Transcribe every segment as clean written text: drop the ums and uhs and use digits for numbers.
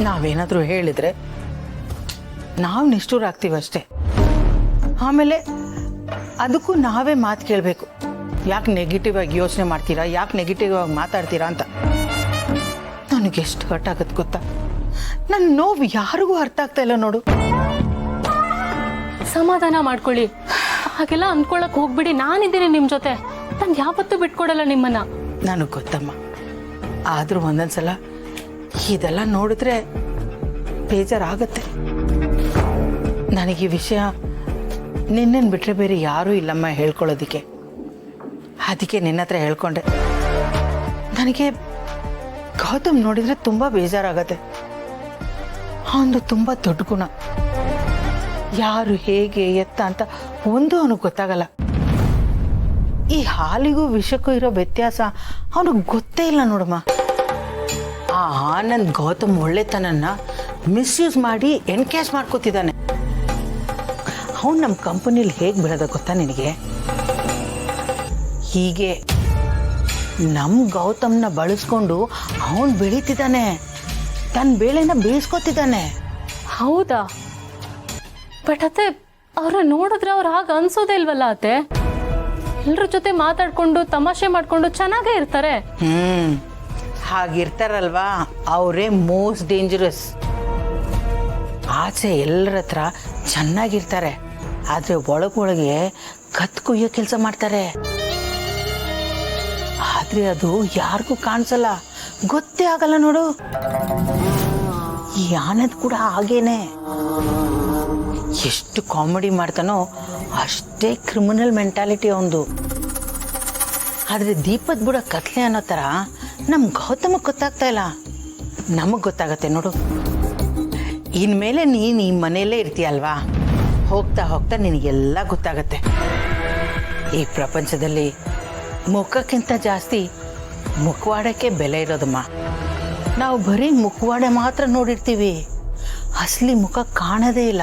ನಾವೇನಾದರೂ ಹೇಳಿದರೆ ನಾವು ನಿಷ್ಠೂರ ಆಗ್ತೀವಷ್ಟೇ. ಆಮೇಲೆ ಅದಕ್ಕೂ ನಾವೇ ಮಾತು ಕೇಳಬೇಕು. ಯಾಕೆ ನೆಗೆಟಿವ್ ಆಗಿ ಯೋಚನೆ ಮಾಡ್ತೀರಾ, ಯಾಕೆ ನೆಗೆಟಿವ್ ಆಗಿ ಮಾತಾಡ್ತೀರಾ ಅಂತ. ನನಗೆಷ್ಟು ಹರ್ಟ್ ಆಗುತ್ತೆ ಗೊತ್ತಾ? ನನ್ನ ನೋವು ಯಾರಿಗೂ ಅರ್ಥ ಆಗ್ತಾ ಇಲ್ಲ ನೋಡು. ಸಮಾಧಾನ ಮಾಡ್ಕೊಳ್ಳಿ, ಹಾಗೆಲ್ಲ ಅಂದ್ಕೊಳಕ್ ಹೋಗ್ಬಿಡಿ. ನಾನಿದ್ದೀನಿ ನಿಮ್ಮ ಜೊತೆ, ನಾನು ಯಾವತ್ತೂ ಬಿಟ್ಕೊಡಲ್ಲ ನಿಮ್ಮನ್ನ. ನನಗೆ ಗೊತ್ತಮ್ಮ, ಆದರೂ ಒಂದೊಂದ್ಸಲ ಇದೆಲ್ಲ ನೋಡಿದ್ರೆ ಬೇಜಾರಾಗತ್ತೆ. ನನಗೆ ಈ ವಿಷಯ ನಿನ್ನನ್ನು ಬಿಟ್ಟರೆ ಬೇರೆ ಯಾರೂ ಇಲ್ಲಮ್ಮ ಹೇಳ್ಕೊಳ್ಳೋದಕ್ಕೆ. ಅದಕ್ಕೆ ನಿನ್ನ ಹತ್ರ ಹೇಳ್ಕೊಂಡೆ. ನನಗೆ ಗೌತಮ್ ನೋಡಿದರೆ ತುಂಬ ಬೇಜಾರಾಗತ್ತೆ. ಅವನು ತುಂಬ ದೊಡ್ಡ ಗುಣ. ಯಾರು ಹೇಗೆ ಎತ್ತ ಅಂತ ಒಂದು ಅವನಿಗೆ ಗೊತ್ತಾಗಲ್ಲ. ಈ ಹಾಲಿಗೂ ವಿಷಕ್ಕೂ ಇರೋ ವ್ಯತ್ಯಾಸ ಅವನಿಗೆ ಗೊತ್ತೇ ಇಲ್ಲ ನೋಡಮ್ಮ. ಆ ಆನಂದ್ ಗೌತಮ್ ಒಳ್ಳೆತನನ್ನ ಮಿಸ್ಯೂಸ್ ಮಾಡಿ ಎನ್ಕ್ಯಾಶ್ ಮಾಡ್ಕೋತಿದ್ದಾನೆ. ಅವನು ನಮ್ಮ ಕಂಪನಿಲಿ ಹೇಗೆ ಬೆಳೆದ ಗೊತ್ತಾ ನಿನಗೆ? ಹೀಗೆ ನಮ್ಮ ಗೌತಮ್ನ ಬಳಸ್ಕೊಂಡು ಅವನು ಬೆಳೀತಿದ್ದಾನೆ, ತನ್ನ ಬೇಳೆನ ಬೇಯಿಸ್ಕೊತಿದ್ದಾನೆ. ಹೌದಾ? ಬಟ್ ಅತ್ತೆ, ಅವ್ರ ನೋಡಿದ್ರೆ ಅವ್ರು ಹಾಗೆ ಅನ್ಸೋದೇ ಇಲ್ವಲ್ಲ ಅತ್ತೆ? ಎಲ್ರ ಜೊತೆ ಮಾತಾಡ್ಕೊಂಡು ತಮಾಷೆ ಮಾಡ್ಕೊಂಡು ಚೆನ್ನಾಗೇ ಇರ್ತಾರೆ. ಹಾಗಿರ್ತಾರಲ್ವಾ, ಅವರೇ ಮೋಸ್ಟ್ ಡೇಂಜರಸ್. ಆಚೆ ಎಲ್ಲರ ಹತ್ರ ಚೆನ್ನಾಗಿರ್ತಾರೆ, ಆದರೆ ಒಳಗೊಳಗೆ ಕತ್ ಕುಯ್ಯೋ ಕೆಲಸ ಮಾಡ್ತಾರೆ. ಆದರೆ ಅದು ಯಾರಿಗೂ ಕಾಣಿಸಲ್ಲ, ಗೊತ್ತೇ ಆಗಲ್ಲ ನೋಡು. ಈ ಆನಂದ್ ಕೂಡ ಹಾಗೇನೆ. ಎಷ್ಟು ಕಾಮಿಡಿ ಮಾಡ್ತಾನೋ ಅಷ್ಟೇ ಕ್ರಿಮಿನಲ್ ಮೆಂಟಾಲಿಟಿ ಅವನದು. ಆದರೆ ದೀಪದ ಬುಡ ಕತ್ಲೆ ಅನ್ನೋ ಥರ ನಮ್ಮ ಗೌತಮಕ್ಕೆ ಗೊತ್ತಾಗ್ತಾ ಇಲ್ಲ. ನಮಗೆ ಗೊತ್ತಾಗತ್ತೆ ನೋಡು. ಇನ್ಮೇಲೆ ನೀನು ಈ ಮನೆಯಲ್ಲೇ ಇರ್ತೀಯಲ್ವಾ, ಹೋಗ್ತಾ ಹೋಗ್ತಾ ನಿನಗೆಲ್ಲ ಗೊತ್ತಾಗತ್ತೆ. ಈ ಪ್ರಪಂಚದಲ್ಲಿ ಮುಖಕ್ಕಿಂತ ಜಾಸ್ತಿ ಮುಖವಾಡಕ್ಕೆ ಬೆಲೆ ಇರೋದಮ್ಮ. ನಾವು ಬರೀ ಮುಖವಾಡ ಮಾತ್ರ ನೋಡಿರ್ತೀವಿ, ಅಸಲಿ ಮುಖ ಕಾಣೋದೇ ಇಲ್ಲ.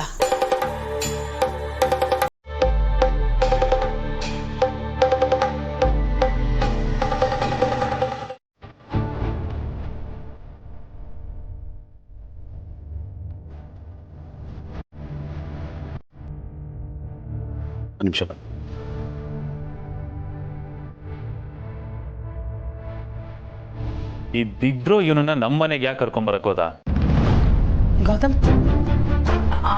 ನಿಮಿಷ. ಇದ್ದಿದ್ರು ಇವನನ್ನ ನಮ್ಮನೆಗೆ ಯಾಕೆ ಕರ್ಕೊಂಬರಕ್ ಹೋದ? ಗೌತಮ್,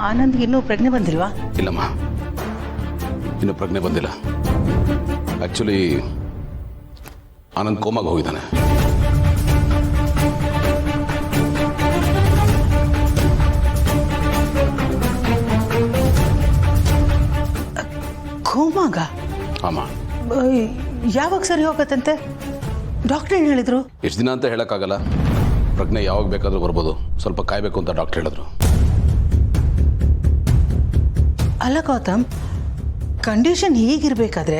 ಆನಂದ್ಗೆ ಇನ್ನೂ ಪ್ರಜ್ಞೆ ಬಂದಿಲ್ವಾ? ಇಲ್ಲಮ್ಮ, ಇನ್ನು ಪ್ರಜ್ಞೆ ಬಂದಿಲ್ಲ. ಆಕ್ಚುಲಿ ಆನಂದ್ ಕೋಮಾಗ ಹೋಗಿದ್ದಾನೆ. ಕೋಮಾಗ? ಆಮ. ಯಾವಾಗ ಸರಿ ಹೋಗತ್ತಂತೆ? ಡಾಕ್ಟರ್ ಏನು ಹೇಳಿದ್ರು? ಎಷ್ಟು ದಿನ ಅಂತ ಹೇಳೋಕ್ಕಾಗಲ್ಲ. ಪ್ರಜ್ಞೆ ಯಾವಾಗ ಬೇಕಾದರೂ ಬರ್ಬೋದು, ಸ್ವಲ್ಪ ಕಾಯಬೇಕು ಅಂತ ಡಾಕ್ಟರ್ ಹೇಳಿದ್ರು. ಅಲ್ಲ ಗೌತಮ್, ಕಂಡೀಷನ್ ಹೀಗಿರ್ಬೇಕಾದ್ರೆ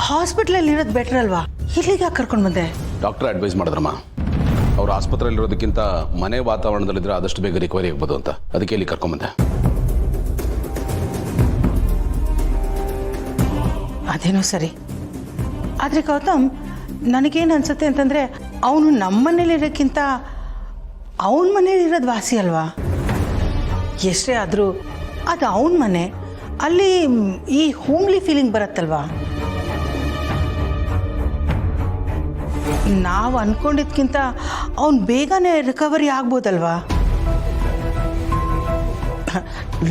ಹಾಸ್ಪಿಟ್ಲಲ್ಲಿ ಇರೋದು ಬೆಟರ್ ಅಲ್ವಾ? ಇಲ್ಲಿಗೆ ಯಾಕೆ ಕರ್ಕೊಂಡು ಬಂದೆ? ಡಾಕ್ಟರ್ ಅಡ್ವೈಸ್ ಮಾಡಿದ್ರಮ್ಮ, ಅವ್ರು ಆಸ್ಪತ್ರೆಯಲ್ಲಿ ಇರೋದಕ್ಕಿಂತ ಮನೆ ವಾತಾವರಣದಲ್ಲಿದ್ದರೆ ಆದಷ್ಟು ಬೇಗ ರಿಕವರಿ ಆಗ್ಬೋದು ಅಂತ. ಅದಕ್ಕೆ ಇಲ್ಲಿ ಕರ್ಕೊಂಬಂದೆ. ಅದೇನೋ ಸರಿ. ಆದರೆ ಗೌತಮ್, ನನಗೇನು ಅನ್ಸುತ್ತೆ ಅಂತಂದರೆ, ಅವನು ನಮ್ಮ ಮನೇಲಿರೋಕ್ಕಿಂತ ಅವನ ಮನೇಲಿರೋದು ವಾಸಿ ಅಲ್ವಾ? ಎಷ್ಟೇ ಆದರೂ ಅದು ಅವನ ಮನೆ, ಅಲ್ಲಿ ಈ ಹೋಮ್ಲಿ ಫೀಲಿಂಗ್ ಬರುತ್ತಲ್ವಾ? ನಾವು ಅಂದ್ಕೊಂಡಿದ್ಕಿಂತ ಅವನು ಬೇಗನೆ ರಿಕವರಿ ಆಗ್ಬೋದಲ್ವಾ?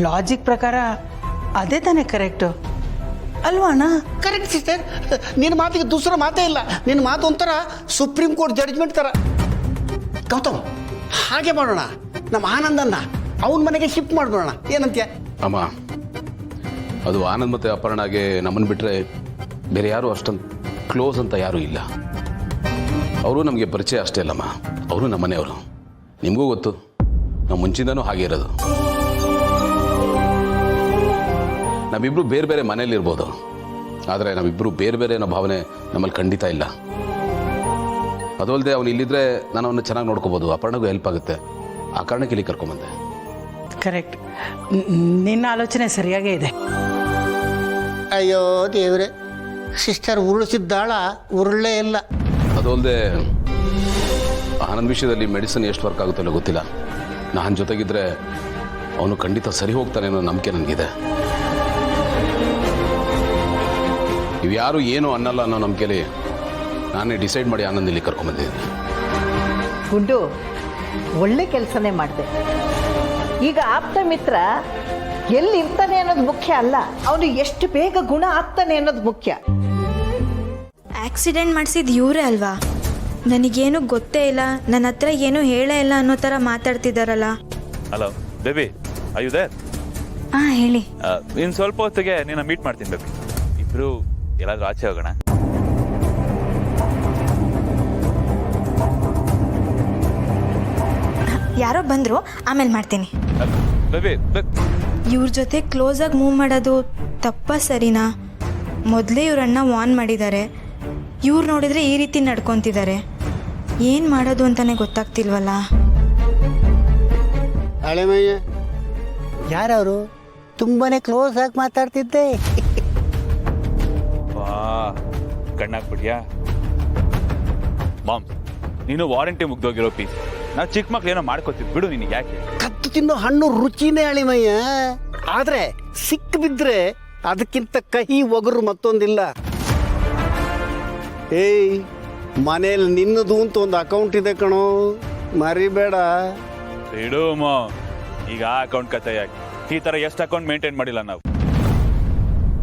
ಲಾಜಿಕ್ ಪ್ರಕಾರ ಅದೇ ತಾನೇ ಕರೆಕ್ಟು ಅಲ್ವಾ ಅಣ್ಣ? ಕರೆಕ್ಟ್ ಸಿಸ್ಟರ್, ನಿನ್ನ ಮಾತಿಗೆ ದೂಸರ ಮಾತೇ ಇಲ್ಲ. ನಿನ್ನ ಮಾತು ಒಂಥರ ಸುಪ್ರೀಂ ಕೋರ್ಟ್ ಜಡ್ಜ್ಮೆಂಟ್ ಥರ. ಗೌತಮ್, ಹಾಗೆ ಮಾಡೋಣ. ನಮ್ಮ ಆನಂದನ್ನ ಅವನ ಮನೆಗೆ ಶಿಫ್ಟ್ ಮಾಡ್ಬಿಡೋಣ, ಏನಂತ್ಯ? ಅಮ್ಮ, ಅದು ಆನಂದ್ ಮತ್ತು ಅಪರ್ಣಾಗೆ ನಮ್ಮನ್ನು ಬಿಟ್ಟರೆ ಬೇರೆ ಯಾರು ಅಷ್ಟೊಂದು ಕ್ಲೋಸ್ ಅಂತ ಯಾರೂ ಇಲ್ಲ. ಅವರು ನಮಗೆ ಪರಿಚಯ ಅಷ್ಟೇ ಅಲ್ಲಮ್ಮ, ಅವರು ನಮ್ಮ ಮನೆಯವರು. ನಿಮಗೂ ಗೊತ್ತು, ನಾವು ಮುಂಚಿಂದನೂ ಹಾಗೆ ಇರೋದು. ನಾವಿಬ್ಬರು ಬೇರೆ ಬೇರೆ ಮನೇಲಿರ್ಬೋದು, ಆದರೆ ನಾವಿಬ್ಬರು ಬೇರೆ ಬೇರೆ ಅನ್ನೋ ಭಾವನೆ ನಮ್ಮಲ್ಲಿ ಖಂಡಿತ ಇಲ್ಲ. ಅದು ಅಲ್ಲದೆ ಅವನು ಇಲ್ಲಿದ್ರೆ ನಾನು ಅವನ್ನ ಚೆನ್ನಾಗಿ ನೋಡ್ಕೋಬೋದು, ಅಪರ್ಣಗೂ ಹೆಲ್ಪ್ ಆಗುತ್ತೆ. ಆ ಕಾರಣಕ್ಕೆ ಇಲ್ಲಿ ಕರ್ಕೊಂಬಂದೆ. ಕರೆಕ್ಟ್, ನಿನ್ನ ಆಲೋಚನೆ ಸರಿಯಾಗೇ ಇದೆ. ಅಯ್ಯೋ ದೇವ್ರೆ, ಸಿಸ್ಟರ್ ಉರುಳಿಸಿದ್ದಾಳ ಉರುಳೇ ಇಲ್ಲ. ಅದು ಅಲ್ಲದೆ ಆನಂದ್ ವಿಷಯದಲ್ಲಿ ಮೆಡಿಸಿನ್ ಎಷ್ಟು ವರ್ಕ್ ಆಗುತ್ತಲ್ಲ ಗೊತ್ತಿಲ್ಲ. ನಾನು ಜೊತೆಗಿದ್ರೆ ಅವನು ಖಂಡಿತ ಸರಿ ಹೋಗ್ತಾನೆ ಅನ್ನೋ ನಂಬಿಕೆ ನನಗಿದೆ. ಇವ್ಯಾರು ಏನು ಅನ್ನಲ್ಲ ಅನ್ನೋ ನಂಬಿಕೆಲಿ ನಾನೇ ಡಿಸೈಡ್ ಮಾಡಿ ಆನಂದ್ ಇಲ್ಲಿ ಕರ್ಕೊಂಡ್ಬಂದಿದ್ದೀನಿ. ಗುಂಡು ಒಳ್ಳೆ ಕೆಲಸನೇ ಮಾಡಿದೆ. ಈಗ ಆಪ್ತ ಮಿತ್ರ ಎಲ್ಲಿರ್ತಾನೆ ಅನ್ನೋದು ಮುಖ್ಯ ಅಲ್ಲ, ಅವನು ಎಷ್ಟು ಬೇಗ ಗುಣ ಆಗ್ತಾನೆ ಅನ್ನೋದು ಮುಖ್ಯ. ಆಕ್ಸಿಡೆಂಟ್ ಮಾಡಿಸಿದ ಇವರೇ ಅಲ್ವಾ? ನನಗೇನು ಗೊತ್ತೇ ಇಲ್ಲ, ನನ್ನ ಹತ್ರ ಏನೂ ಹೇಳೇ ಇಲ್ಲ ಅನ್ನೋ ಥರ ಮಾತಾಡ್ತಿದ್ದಾರಲ್ಲ. Hello baby, are you there? ಹಾಂ ಹೇಳಿ. ಇನ್ನು ಸ್ವಲ್ಪ ಹೊತ್ತಿಗೆ ನಿನ್ನ ಮೀಟ್ ಮಾಡ್ತೀನಿ ಬೇಬಿ. ಇಬ್ರು ಎಲ್ಲಾದ್ರೂ ಆಚೆ ಹೋಗೋಣ. ಯಾರೋ ಬಂದರು, ಆಮೇಲೆ ಮಾಡ್ತೀನಿ. ಬೇಬಿ, ಇವ್ರ ಜೊತೆ ಕ್ಲೋಸಾಗಿ ಮೂವ್ ಮಾಡೋದು ತಪ್ಪ ಸರಿನಾ? ಮೊದಲೇ ಇವ್ರನ್ನ ವಾರ್ನ್ ಮಾಡಿದ್ದಾರೆ, ಇವ್ರು ನೋಡಿದರೆ ಈ ರೀತಿ ನಡ್ಕೊತಿದ್ದಾರೆ. ಏನು ಮಾಡೋದು ಅಂತಲೇ ಗೊತ್ತಾಗ್ತಿಲ್ವಲ್ಲ. ಹಳೆಮಯ್ಯ ಯಾರವರು? ತುಂಬಾನೇ ಕ್ಲೋಸ್ ಆಗಿ ಮಾತಾಡ್ತಿದ್ದೆ. ಕಣ್ಣಾಕ್ಬಿಟ್ಯಾ ಮಾಮ್? ನೀನು ವಾರಂಟಿ ಮುಗ್ದೋಗಿರೋ ಪೀಸ್. ನಾವು ಚಿಕ್ಕ ಮಕ್ಳು ಏನೋ ಮಾಡ್ಕೋತೀವಿ ಬಿಡು, ನಿನಗೆ ಯಾಕೆ? ಕತ್ತು ತಿನ್ನೋ ಹಣ್ಣು ರುಚಿನೇ ಅಳಿಮಯ್ಯ, ಆದ್ರೆ ಸಿಕ್ಕ ಬಿದ್ರೆ ಅದಕ್ಕಿಂತ ಕಹಿ ಒಗರು ಮತ್ತೊಂದಿಲ್ಲ. ಏಯ್, ಮನೇಲಿ ನಿನ್ನದು ಅಂತ ಒಂದು ಅಕೌಂಟ್ ಇದೆ ಕಣೋ, ಮರಿಬೇಡ. ಬಿಡು ಮಾಮ್, ಈಗ ಆ ಅಕೌಂಟ್ ಕತೆ ಯಾಕೆ? ಈ ತರ ಎಷ್ಟು ಅಕೌಂಟ್ ಮೇಂಟೈನ್ ಮಾಡಿಲ್ಲ ನಾವು.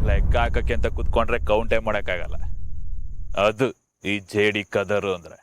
ಲೆಕ್ಕ ಹಾಕಕ್ಕೆ ಅಂತ ಕುತ್ಕೊಂಡ್ರೆ ಕೌಂಟೇ ಮಾಡೋಕ್ಕಾಗಲ್ಲ. ಅದು ಈ ಜೇಡಿ ಕದರು ಅಂದ್ರೆ.